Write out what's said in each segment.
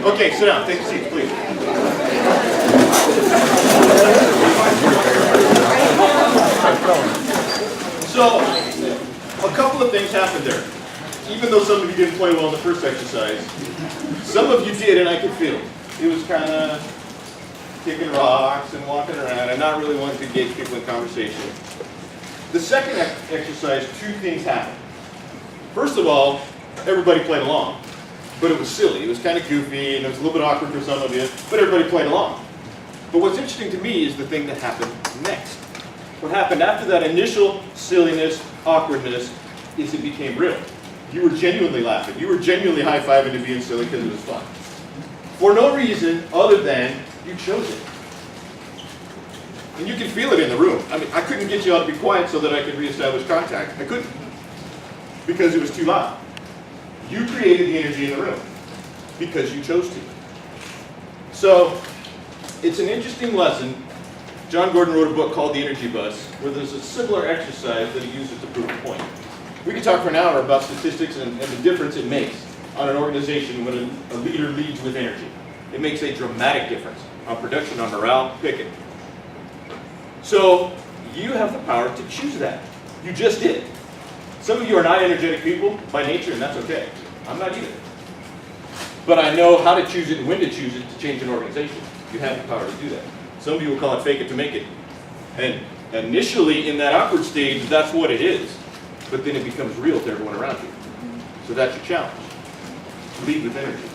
Okay, sit down. Take a seat, please. So, a couple of things happened there. Even though some of you didn't play well in the first exercise, some of you did, and I could feel it. It was kind of kicking rocks and walking around and not really wanting to engage people in conversation. The second exercise, two things happened. First of all, everybody played along, but it was silly. It was kind of goofy, and it was a little bit awkward for some of you, but everybody played along. But what's interesting to me is the thing that happened next. What happened after that initial silliness, awkwardness, is it became real. You were genuinely laughing. You were genuinely high-fiving to being silly because it was fun. For no reason other than you chose it. And you can feel it in the room. I mean, I couldn't get you all to be quiet so that I could reestablish contact. I couldn't. Because it was too loud. You created the energy in the room. Because you chose to. So, it's an interesting lesson. John Gordon wrote a book called The Energy Bus, where there's a similar exercise that he uses to prove a point. We could talk for an hour about statistics and the difference it makes on an organization when a leader leads with energy. It makes a dramatic difference on production, on morale, pick it. So, you have the power to choose that. You just did. Some of you are not energetic people by nature, and that's okay. I'm not either. But I know how to choose it and when to choose it to change an organization. You have the power to do that. Some of you will call it fake it to make it. And initially, in that awkward stage, that's what it is. But then it becomes real to everyone around you. So that's your challenge. Lead with energy.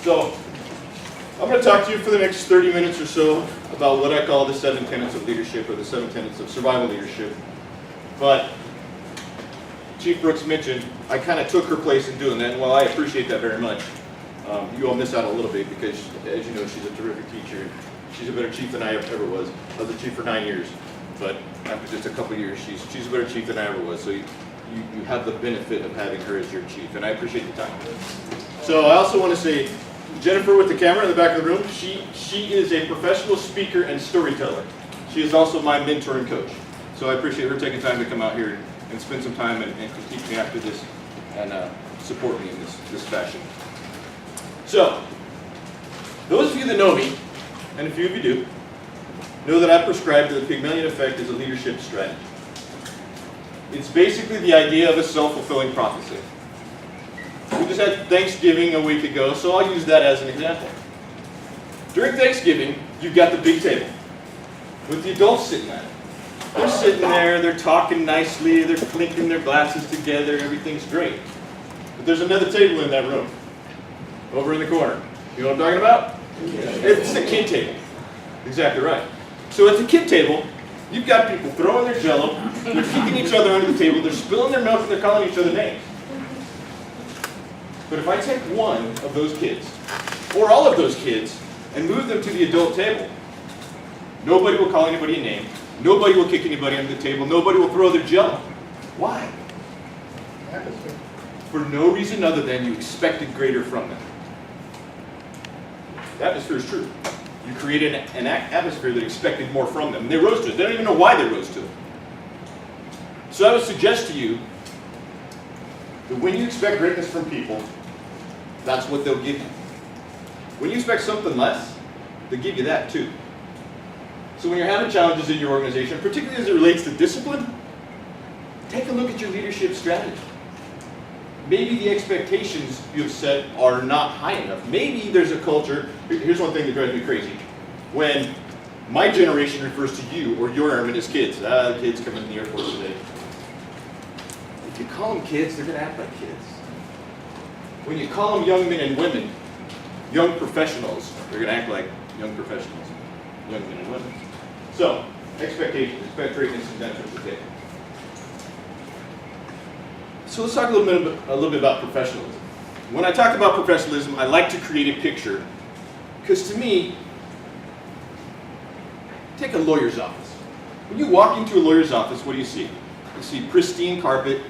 So, I'm going to talk to you for the next 30 minutes or so about what I call the 7 tenets of leadership, or the 7 tenets of survival leadership. But Chief Brooks mentioned, I kind of took her place in doing that, and while I appreciate that very much, you all miss out a little bit because, as you know, she's a terrific teacher. She's a better chief than I ever was. I was a chief for 9 years, but after just a couple of years, she's a better chief than I ever was. So you have the benefit of having her as your chief, and I appreciate the time. So I also want to say, Jennifer with the camera in the back of the room, she is a professional speaker and storyteller. She is also my mentor and coach. So I appreciate her taking time to come out here and spend some time and critique me after this and support me in this fashion. So, those of you that know me, and a few of you do, know that I prescribe to the Pygmalion effect as a leadership strategy. It's basically the idea of a self-fulfilling prophecy. We just had Thanksgiving a week ago, so I'll use that as an example. During Thanksgiving, you've got the big table with the adults sitting at it. They're sitting there, they're talking nicely, they're clinking their glasses together, everything's great. But there's another table in that room, over in the corner. You know what I'm talking about? It's the kid table. Exactly right. So at the kid table, you've got people throwing their jello, they're kicking each other under the table, they're spilling their milk, and they're calling each other names. But if I take one of those kids, or all of those kids, and move them to the adult table, nobody will call anybody a name, nobody will kick anybody under the table, nobody will throw their jello. Why? For no reason other than you expected greater from them. The atmosphere is true. You created an atmosphere that expected more from them. And they rose to it. They don't even know why they rose to it. So I would suggest to you that when you expect greatness from people, that's what they'll give you. When you expect something less, they'll give you that too. So when you're having challenges in your organization, particularly as it relates to discipline, take a look at your leadership strategy. Maybe the expectations you've set are not high enough. Maybe there's a culture. Here's one thing that drives me crazy. When my generation refers to you or your airmen as kids. The kids come in the Air Force today. If you call them kids, they're going to act like kids. When you call them young men and women, young professionals, they're going to act like young professionals, young men and women. So, expectations, expect greatness, and that's what you. So let's talk a little bit about professionalism. When I talk about professionalism, I like to create a picture, because to me, take a lawyer's office. When you walk into a lawyer's office, what do you see? You see pristine carpet,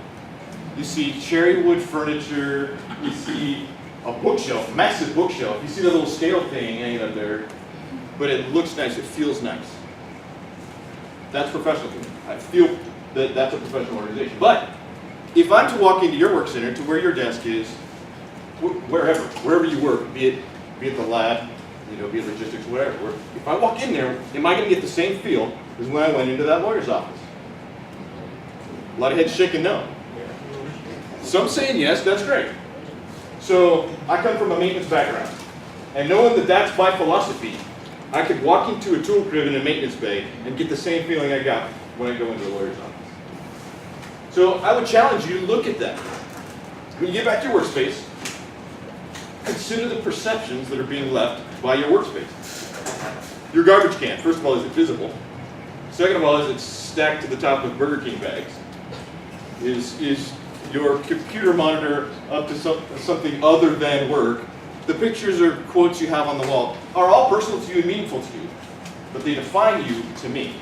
you see cherry wood furniture, you see a bookshelf, massive bookshelf. You see the little scale thing hanging up there, but it looks nice, it feels nice. That's professional to me. I feel that that's a professional organization. But if I'm to walk into your work center, to where your desk is, wherever you work, be it the lab, be it logistics, whatever. If I walk in there, am I going to get the same feel as when I went into that lawyer's office? A lot of heads shaking no. Some saying yes, that's great. So I come from a maintenance background, and knowing that that's my philosophy, I could walk into a tool crib in a maintenance bay and get the same feeling I got when I go into a lawyer's office. So I would challenge you to look at that. When you get back to your workspace, consider the perceptions that are being left by your workspace. Your garbage can, first of all, is it visible? Second of all, is it stacked to the top with Burger King bags? Is your computer monitor up to something other than work? The pictures or quotes you have on the wall are all personal to you and meaningful to you, but they define you to me.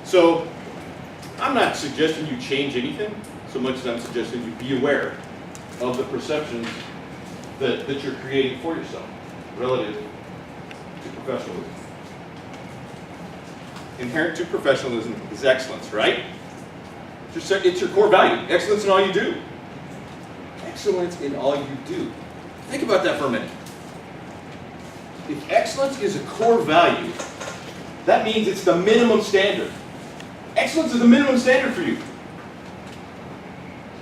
So I'm not suggesting you change anything so much as I'm suggesting you be aware of the perceptions that you're creating for yourself relative to professionalism. Inherent to professionalism is excellence, right? It's your core value. Excellence in all you do. Excellence in all you do. Think about that for a minute. If excellence is a core value, that means it's the minimum standard. Excellence is the minimum standard for you.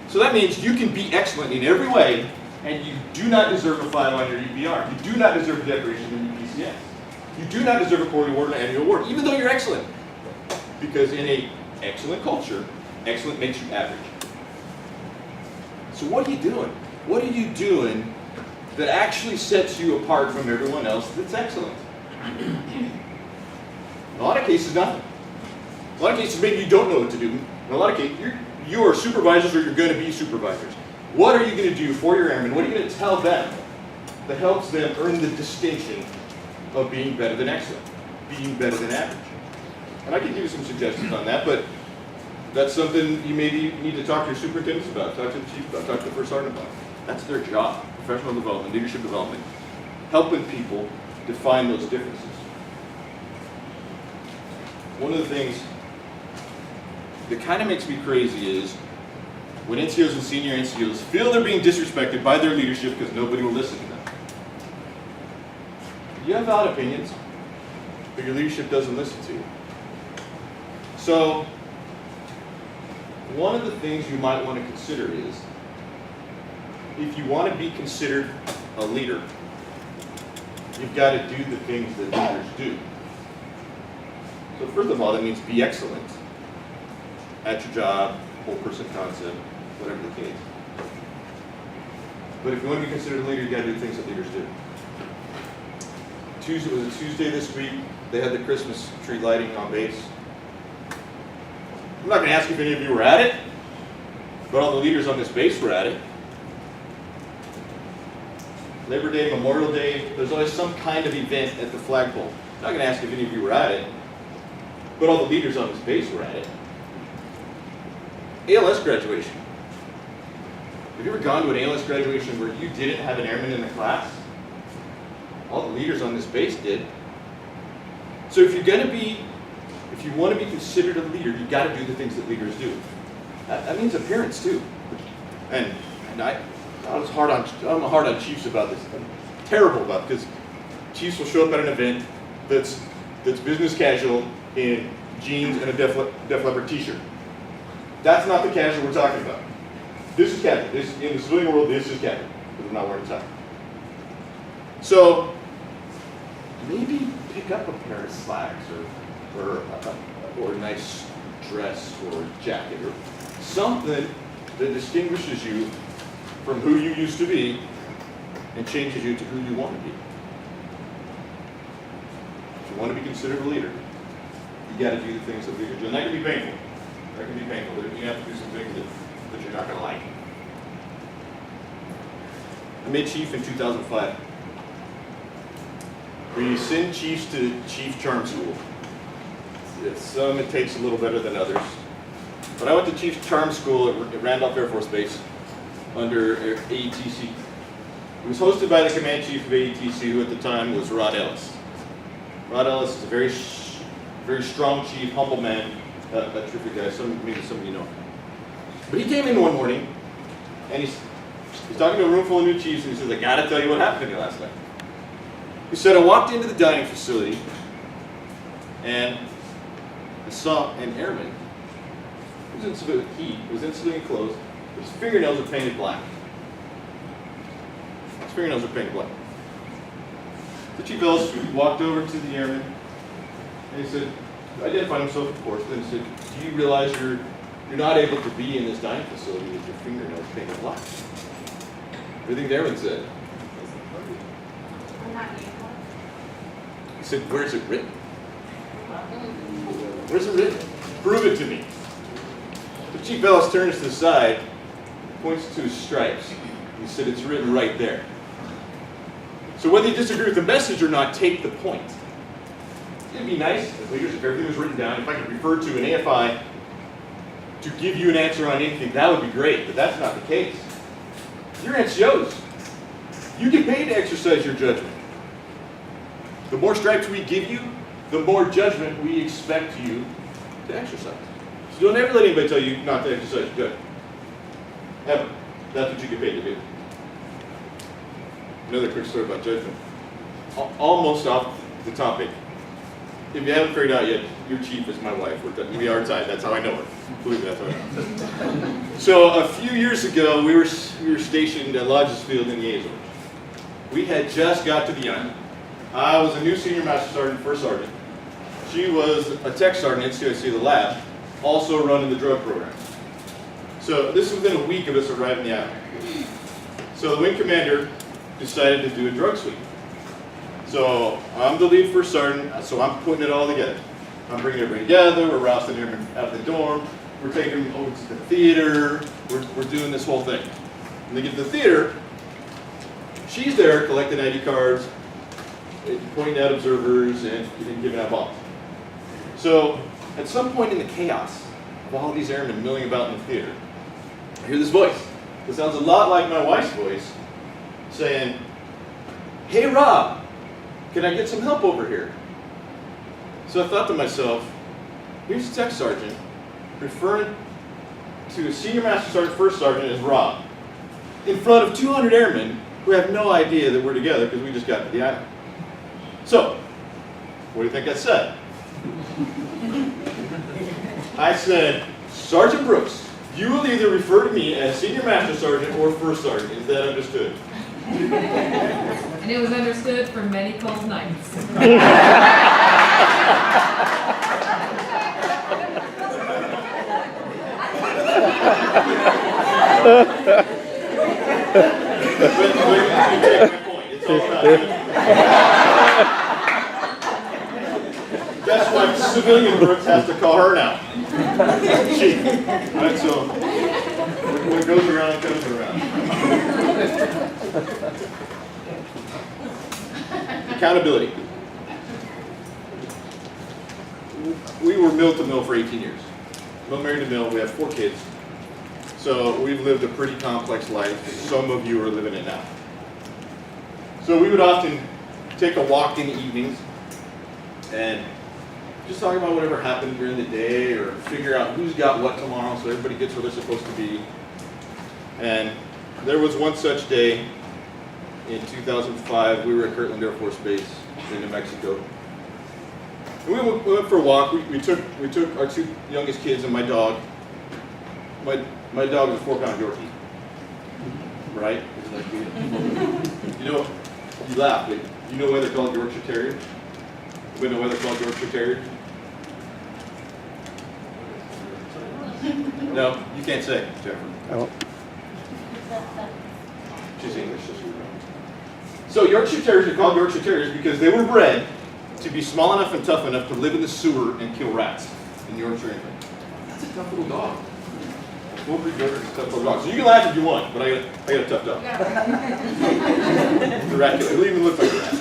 So that means you can be excellent in every way, and you do not deserve a 5 on your EPR. You do not deserve a decoration in your PCS. You do not deserve a quarterly award or an annual award, even though you're excellent. Because in an excellent culture, excellent makes you average. So what are you doing? What are you doing that actually sets you apart from everyone else that's excellent? In a lot of cases, nothing. In a lot of cases, maybe you don't know what to do. In a lot of cases, you are supervisors or you're going to be supervisors. What are you going to do for your airmen? What are you going to tell them that helps them earn the distinction of being better than excellent, being better than average? And I can give you some suggestions on that, but that's something you maybe need to talk to your superintendents about, talk to the chief about, talk to the first sergeant about. That's their job, professional development, leadership development, helping people define those differences. One of the things that kind of makes me crazy is when NCOs and senior NCOs feel they're being disrespected by their leadership because nobody will listen to them. You have valid opinions, but your leadership doesn't listen to you. So, one of the things you might want to consider is, if you want to be considered a leader, you've got to do the things that leaders do. So first of all, that means be excellent at your job, whole person concept, whatever the case. But if you want to be considered a leader, you've got to do the things that leaders do. Tuesday this week, they had the Christmas tree lighting on base. I'm not going to ask if any of you were at it, but all the leaders on this base were at it. Labor Day, Memorial Day, there's always some kind of event at the flagpole. I'm not going to ask if any of you were at it, but all the leaders on this base were at it. ALS graduation. Have you ever gone to an ALS graduation where you didn't have an airman in the class? All the leaders on this base did. So if you want to be considered a leader, you've got to do the things that leaders do. That means appearance too. And I'm hard on chiefs about this. I'm terrible about it because chiefs will show up at an event that's business casual in jeans and a Def Leppard t-shirt. That's not the casual we're talking about. This is casual. In the civilian world, this is casual because I'm not wearing a tie. So maybe pick up a pair of slacks or a nice dress or jacket or something that distinguishes you from who you used to be and changes you to who you want to be. If you want to be considered a leader, you got to do the things that leaders do. And that can be painful. That can be painful. You have to do some things that you're not going to like. I made chief in 2005. We send chiefs to Chief Charm School. Some it takes a little better than others. But I went to Chief Charm School at Randolph Air Force Base under AETC. It was hosted by the command chief of AETC, who at the time was Rod Ellis. Rod Ellis is a very strong chief, humble man, a terrific guy. Maybe some of you know. But he came in one morning and he He's talking to a room full of new chiefs, and he says, I gotta tell you what happened to me last night. He said, I walked into the dining facility, and I saw an airman who was in civilian clothes, but his fingernails were painted black. His fingernails were painted black. The Chief Ellis walked over to the airman, and he said, identified himself, of course, then he said, do you realize you're not able to be in this dining facility with your fingernails painted black? Everything the airman said. He said, where's it written? Where's it written? Prove it to me. The Chief Ellis turns to the side, points to his stripes. He said, it's written right there. So whether you disagree with the message or not, take the point. It'd be nice, as leaders, if everything was written down, if I could refer to an AFI to give you an answer on anything, that would be great, but that's not the case. Your NCOs, you get paid to exercise your judgment. The more stripes we give you, the more judgment we expect you to exercise. So don't ever let anybody tell you not to exercise your judgment. Ever. That's what you get paid to do. Another quick story about judgment. Almost off the topic. If you haven't figured out yet, your chief is my wife. We are tied. That's how I know her. Believe me, that's how I know her. So a few years ago, we were stationed at Lodges Field in the Azores. We had just got to the island. I was a new senior master sergeant, first sergeant. She was a tech sergeant at CIC the lab, also running the drug program. So this was within a week of us arriving the island. So the wing commander decided to do a drug sweep. So I'm the lead first sergeant, so I'm putting it all together. I'm bringing everybody together, we're rousting everyone out of the dorm, we're taking them over to the theater, we're doing this whole thing. When they get to the theater, she's there collecting ID cards, pointing out observers, and giving out bombs. So at some point in the chaos of all these airmen milling about in the theater, I hear this voice. It sounds a lot like my wife's voice, saying, hey Rob, can I get some help over here? So I thought to myself, here's a tech sergeant referring to a senior master sergeant, first sergeant as Rob, in front of 200 airmen who have no idea that we're together because we just got to the island. So, what do you think I said? I said, Sergeant Brooks, you will either refer to me as senior master sergeant or first sergeant. Is that understood? And it was understood for many cold nights. Guess what? Civilian Brooks has to call her now. Chief. Right, so what goes around comes around. Accountability. We were mill to mill for 18 years. Mill married to mill. We have 4 kids. So we've lived a pretty complex life. Some of you are living it now. So we would often take a walk in the evenings and just talk about whatever happened during the day or figure out who's got what tomorrow so everybody gets where they're supposed to be. And there was one such day in 2005. We were at Kirtland Air Force Base in New Mexico. And we went for a walk. We took our 2 youngest kids and my dog. My dog is a 4-pound Yorkie. Right? Isn't that cute? You know, you laugh, but you know why they're called Yorkshire Terriers? You know why they're called Yorkshire Terriers? No, you can't say, Jennifer. Oh. She's English, so she would know. So Yorkshire Terriers are called Yorkshire Terriers because they were bred to be small enough and tough enough to live in the sewer and kill rats in Yorkshire, England. That's a tough little dog. Full breed Yorkshire is a tough little dog. So you can laugh if you want, but I got a tough dog. The rat killer. It even looks like a rat.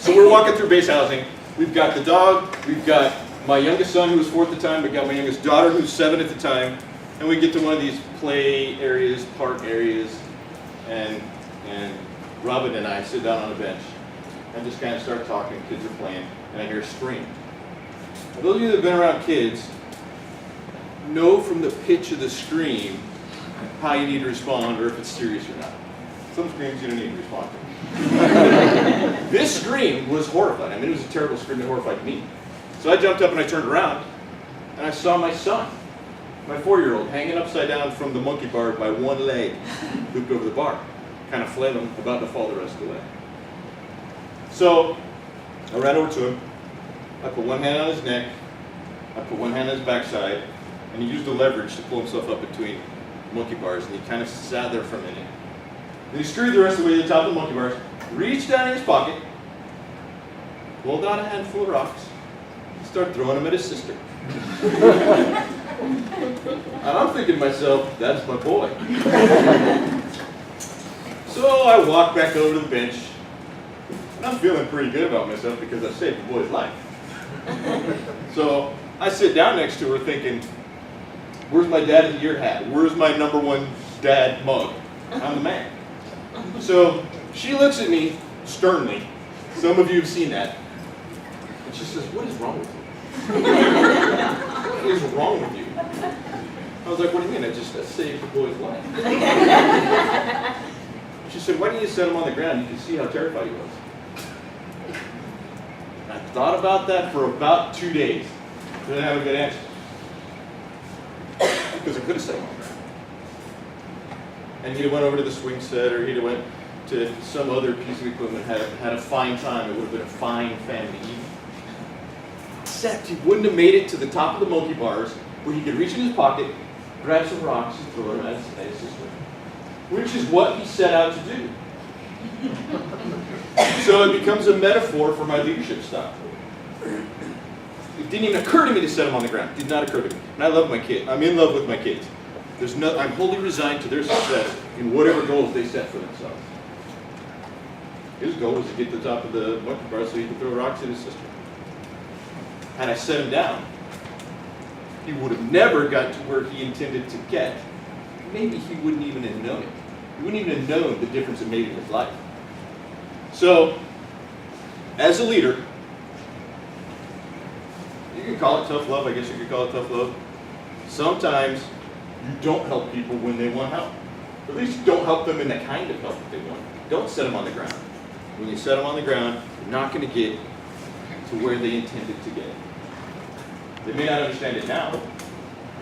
So we're walking through base housing. We've got the dog. We've got my youngest son who was 4 at the time. We've got my youngest daughter who's 7 at the time. And we get to one of these play areas, park areas, and Robin and I sit down on a bench and just kind of start talking. Kids are playing, and I hear a scream. Now, those of you that have been around kids know from the pitch of the scream how you need to respond or if it's serious or not. Some screams you don't need to respond to. This scream was horrifying. I mean, it was a terrible scream that horrified me. So I jumped up and I turned around, and I saw my son, my 4-year-old, hanging upside down from the monkey bar by one leg, looped over the bar, kind of flailing, about to fall the rest of the way. So I ran over to him. I put one hand on his neck, I put one hand on his backside, and he used the leverage to pull himself up between monkey bars, and he kind of sat there for a minute. Then he scurried the rest of the way to the top of the monkey bars, reached down in his pocket, pulled out a handful of rocks, and started throwing them at his sister. And I'm thinking to myself, that's my boy. So I walked back over to the bench, and I'm feeling pretty good about myself because I saved the boy's life. So I sit down next to her thinking, where's my dad of the year hat? Where's my #1 dad mug? I'm the man. So she looks at me sternly. Some of you have seen that. And she says, what is wrong with you? What is wrong with you? I was like, what do you mean? I saved the boy's life. She said, why didn't you set him on the ground? You could see how terrified he was. I thought about that for about 2 days. Didn't have a good answer. Because I could have set him on the ground. And he'd have went over to the swing set, or he'd have went to some other piece of equipment, had a fine time. It would have been a fine family evening. Except he wouldn't have made it to the top of the monkey bars where he could reach in his pocket, grab some rocks, and throw them at his sister. Which is what he set out to do. So it becomes a metaphor for my leadership style. It didn't even occur to me to set him on the ground. It did not occur to me. And I love my kids. I'm in love with my kids. I'm wholly resigned to their success in whatever goals they set for themselves. His goal was to get to the top of the monkey bar so he could throw rocks at his sister. Had I set him down, he would have never got to where he intended to get. Maybe he wouldn't even have known it. He wouldn't even have known the difference it made in his life. So, as a leader, you can call it tough love. I guess you could call it tough love. Sometimes you don't help people when they want help. Or at least don't help them in the kind of help that they want. Don't set them on the ground. When you set them on the ground, you're not going to get to where they intended to get. They may not understand it now.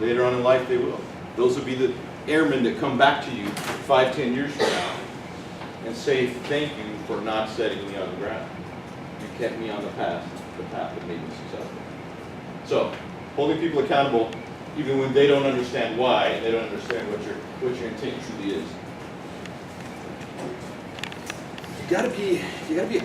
Later on in life, they will. Those will be the airmen that come back to you 5-10 years from now and say thank you for not setting me on the ground. You kept me on the path that made me successful. So, holding people accountable, even when they don't understand why, and they don't understand what your intent truly is. You gotta be